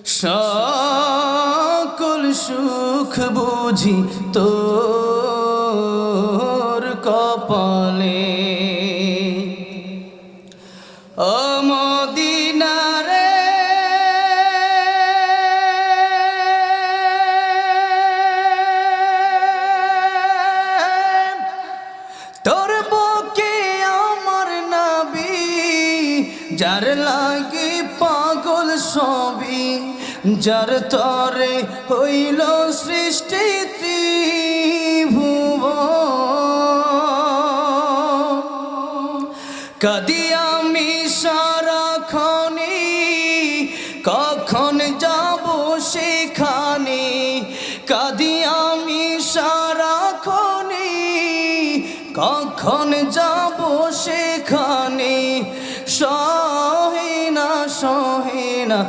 সকল সুখ বুঝি তোর কপালে। ও মদিনা রে তোর বুকে আমার নবী, যার লাগি পাগল সবই, যার তরে হইল সৃষ্টি ত্রিভুবন। কাঁদি আমি সারাক্ষণে, কখন যাব সেখানে। কাঁদি আমি সারাক্ষণে, কখন যাব সেখানে। সহে না